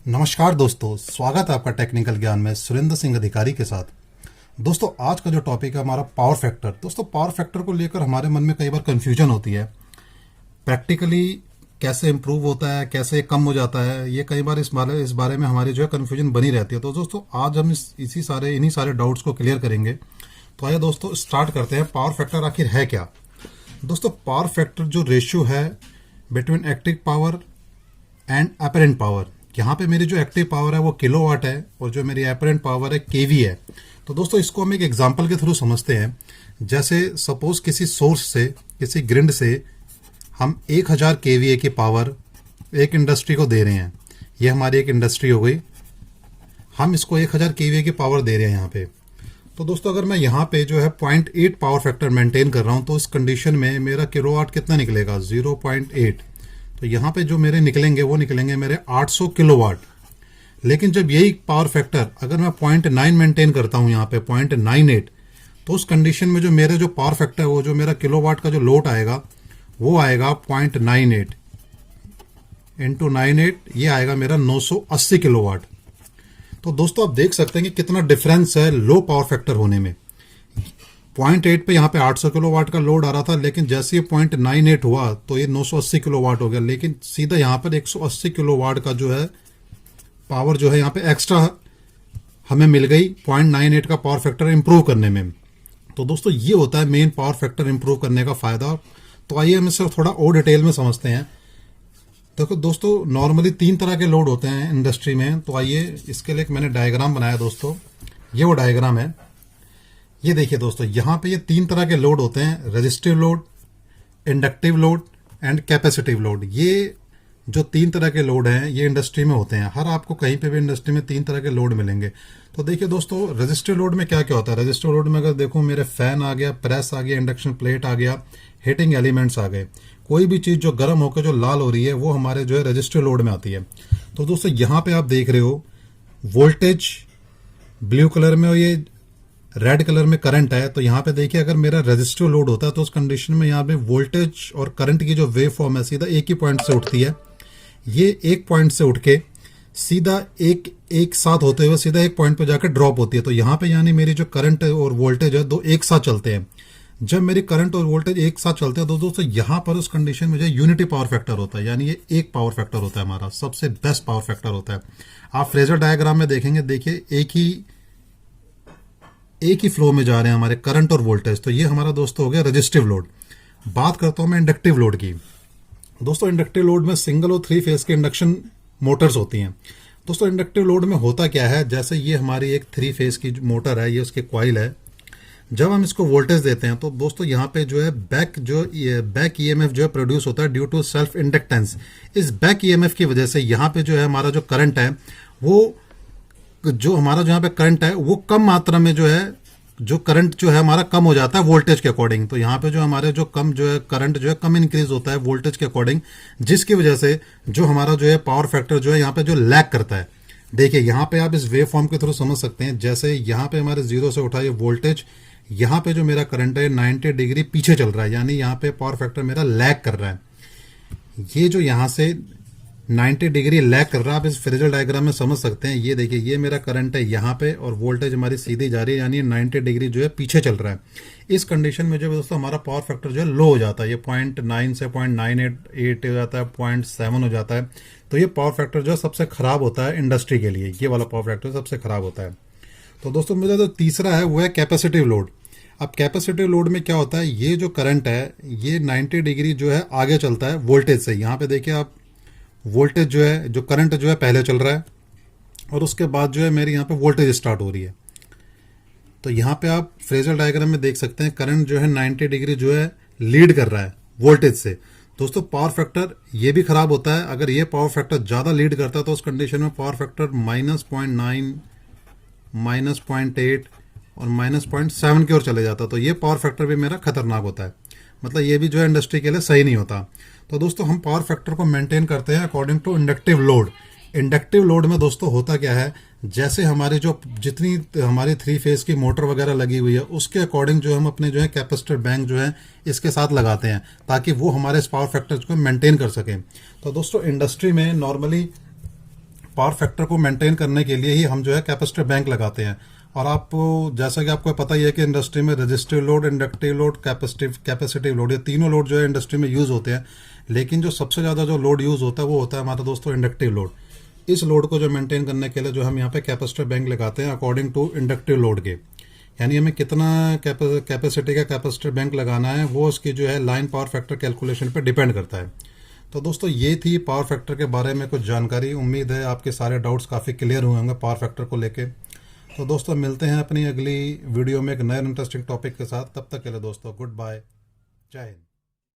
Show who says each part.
Speaker 1: नमस्कार दोस्तों, स्वागत है आपका टेक्निकल ज्ञान में सुरेंद्र सिंह अधिकारी के साथ। दोस्तों, आज का जो टॉपिक है हमारा पावर फैक्टर। दोस्तों, पावर फैक्टर को लेकर हमारे मन में कई बार कंफ्यूजन होती है। प्रैक्टिकली कैसे इम्प्रूव होता है, कैसे कम हो जाता है, ये कई बार इस बारे में हमारी जो है कंफ्यूजन बनी रहती है। तो दोस्तों, आज हम इन्हीं सारे डाउट्स को क्लियर करेंगे। तो आइए दोस्तों, स्टार्ट करते हैं। पावर फैक्टर आखिर है क्या? दोस्तों, पावर फैक्टर जो रेशियो है between active power and apparent power, यहाँ पे मेरी जो एक्टिव पावर है वो किलोवाट है और जो मेरी अपरेंट पावर है केवी है। तो दोस्तों, इसको हम एक एग्जांपल के थ्रू समझते हैं। जैसे सपोज किसी सोर्स से, किसी ग्रिड से हम 1000 केवीए की पावर एक इंडस्ट्री को दे रहे हैं। ये हमारी एक इंडस्ट्री हो गई, हम इसको 1000 केवीए की पावर दे रहे हैं यहाँ पे। तो दोस्तों, अगर मैं यहाँ पे जो है 0.8 पावर फैक्टर मेंटेन कर रहा हूँ, तो इस कंडीशन में मेरा किलोवाट कितना निकलेगा? 0.8। तो यहाँ पे जो मेरे निकलेंगे वो निकलेंगे मेरे 800 किलोवाट। लेकिन जब यही पावर फैक्टर अगर मैं 0.9 मेंटेन करता हूँ, यहाँ पे 0.98, तो उस कंडीशन में जो मेरे जो पावर फैक्टर है, वो जो मेरा किलोवाट का जो लोड आएगा वो आएगा 0.98 इंटू 98, ये आएगा मेरा 980 किलोवाट। तो दोस्तों, आप देख सकते हैं कि कितना डिफरेंस है लो पावर फैक्टर होने में। 0.8 पे यहाँ पे 800 किलोवाट का लोड आ रहा था, लेकिन जैसे ये 0.98 हुआ तो ये 980 किलोवाट हो गया। लेकिन सीधा यहाँ पर 180 किलोवाट का जो है पावर जो है यहाँ पे एक्स्ट्रा हमें मिल गई 0.98 का पावर फैक्टर इंप्रूव करने में। तो दोस्तों, ये होता है मेन पावर फैक्टर इंप्रूव करने का फायदा। तो आइए हम इससे थोड़ा और डिटेल में समझते हैं। देखो दोस्तों, नॉर्मली 3 तरह के लोड होते हैं इंडस्ट्री में। तो आइए, इसके लिए मैंने डायग्राम बनाया दोस्तों। ये वो डायग्राम है। ये देखिए दोस्तों, यहाँ पे ये 3 तरह के लोड होते हैं: resistive load, inductive load and capacitive load. ये जो 3 तरह के लोड हैं ये इंडस्ट्री में होते हैं। हर आपको कहीं पे भी इंडस्ट्री में 3 तरह के लोड मिलेंगे। तो देखिए दोस्तों, रेजिस्टिव लोड में क्या क्या होता है। रेजिस्टिव लोड में अगर देखो, मेरे फैन आ गया, प्रेस आ गया, इंडक्शन प्लेट आ गया, हीटिंग एलिमेंट्स आ गए। कोई भी चीज़ जो गर्म होकर जो लाल हो रही है वो हमारे जो है रेजिस्टिव लोड में आती है। तो दोस्तों, यहाँ पे आप देख रहे हो वोल्टेज ब्लू कलर में और ये रेड कलर में करंट है। तो यहाँ पे देखिए, अगर मेरा रेजिस्टिव लोड होता है तो उस कंडीशन में यहाँ पे वोल्टेज और करंट की जो वेव फॉर्म है सीधा एक ही पॉइंट से उठती है। ये एक पॉइंट से उठ के सीधा एक साथ होते हुए सीधा एक पॉइंट पे जाकर ड्रॉप होती है। तो यहाँ पे यानी मेरी जो करंट और वोल्टेज है दो एक साथ चलते हैं। जब मेरी करंट और वोल्टेज एक साथ चलते हैं तो दोस्तों, यहाँ पर उस कंडीशन में जो यूनिटी पावर फैक्टर होता है, यानी ये एक पावर फैक्टर होता है, हमारा सबसे बेस्ट पावर फैक्टर होता है। आप फ्रेजर डायग्राम में देखेंगे, देखिए एक ही फ्लो में जा रहे हैं हमारे करंट और वोल्टेज। तो ये हमारा दोस्तों हो गया रेजिस्टिव लोड। बात करता हूं मैं इंडक्टिव लोड की। दोस्तों, इंडक्टिव लोड में सिंगल और 3 फेज के इंडक्शन मोटर्स होती हैं। दोस्तों, इंडक्टिव लोड में होता क्या है, जैसे ये हमारी एक 3 फेज की मोटर है, ये उसकी कॉइल है। जब हम इसको वोल्टेज देते हैं तो दोस्तों, यहाँ पे जो है बैक ईएमएफ जो है प्रोड्यूस होता है ड्यू टू सेल्फ इंडक्टेंस। इस बैक ईएमएफ की वजह से यहाँ पे जो है हमारा जो करंट है वो जो हमारा जहाँ पे करंट है वो कम मात्रा में जो है, जो करंट जो है हमारा कम हो जाता है वोल्टेज के अकॉर्डिंग। तो यहाँ पे जो हमारे जो कम जो है करंट जो है कम इंक्रीज होता है वोल्टेज के अकॉर्डिंग, जिसकी वजह से जो हमारा जो है पावर फैक्टर जो है यहाँ पे जो लैग करता है। देखिए, यहाँ पे आप इस वेव फॉर्म के थ्रू समझ सकते हैं। जैसे यहाँ पे हमारे 0 से उठा ये वोल्टेज, यहाँ पे जो मेरा करंट है 90 डिग्री पीछे चल रहा है, यानी यहाँ पे पावर फैक्टर मेरा लैग कर रहा है। ये जो यहाँ से 90 डिग्री लैग कर रहा है, आप इस फेजर डायग्राम में समझ सकते हैं। ये देखिए, ये मेरा करंट है यहाँ पे और वोल्टेज हमारी सीधी जा रही है, यानी 90 डिग्री जो है पीछे चल रहा है। इस कंडीशन में जो है दोस्तों हमारा पावर फैक्टर जो है लो हो जाता है। ये 0.9 से 0.98 हो जाता है, 0.7 हो जाता है। तो ये पावर फैक्टर जो है सबसे खराब होता है इंडस्ट्री के लिए। ये वाला पावर फैक्टर सबसे खराब होता है। तो दोस्तों, मेरा जो तीसरा है वो है कैपेसिटिव लोड। अब कैपेसिटिव लोड में क्या होता है, ये जो करंट है ये 90 डिग्री जो है आगे चलता है वोल्टेज से। यहाँ पे देखिए आप, वोल्टेज जो है, जो करंट जो है पहले चल रहा है और उसके बाद जो है मेरी यहाँ पे वोल्टेज स्टार्ट हो रही है। तो यहाँ पे आप फ्रेजर डायग्राम में देख सकते हैं, करंट जो है 90 डिग्री जो है लीड कर रहा है वोल्टेज से। दोस्तों, पावर फैक्टर ये भी खराब होता है। अगर ये पावर फैक्टर ज़्यादा लीड करता है तो उस कंडीशन में पावर फैक्टर -0.9, -0.8 और -0.7 की ओर चले जाता है। तो ये पावर फैक्टर भी मेरा खतरनाक होता है, मतलब ये भी जो है इंडस्ट्री के लिए सही नहीं होता। तो दोस्तों, हम पावर फैक्टर को मेंटेन करते हैं according to inductive load. Inductive load में दोस्तों होता क्या है, जैसे हमारी जो जितनी हमारी 3 फेज की मोटर वगैरह लगी हुई है उसके अकॉर्डिंग जो हम अपने जो है कैपेसिटर बैंक जो है इसके साथ लगाते हैं, ताकि वो हमारे इस पावर फैक्टर को मेंटेन कर सकें। तो दोस्तों, इंडस्ट्री में नॉर्मली पावर फैक्टर को मेंटेन करने के लिए ही हम जो है कैपेसिटर बैंक लगाते हैं। और आप जैसा कि आपको पता ही है कि इंडस्ट्री में resistive load, inductive load, capacitive load, ये तीनों लोड जो है इंडस्ट्री में यूज़ होते हैं। लेकिन जो सबसे ज़्यादा जो लोड यूज़ होता है वो होता है हमारा दोस्तों इंडक्टिव लोड। इस लोड को जो मेंटेन करने के लिए जो हम यहाँ पे कैपेसिटर बैंक लगाते हैं अकॉर्डिंग टू इंडक्टिव लोड के, यानी हमें कितना कैपेसिटी का कैपेसिटर बैंक लगाना है वो उसकी जो है लाइन पावर फैक्टर कैलकुलेशन पे डिपेंड करता है। तो दोस्तों ये थी पावर फैक्टर के बारे में कुछ जानकारी। उम्मीद है आपके सारे डाउट्स काफ़ी क्लियर हुए होंगे पावर फैक्टर को लेके। तो दोस्तों मिलते हैं अपनी अगली वीडियो में एक नए इंटरेस्टिंग टॉपिक के साथ। तब तक के लिए दोस्तों गुड बाय, जय हिंद।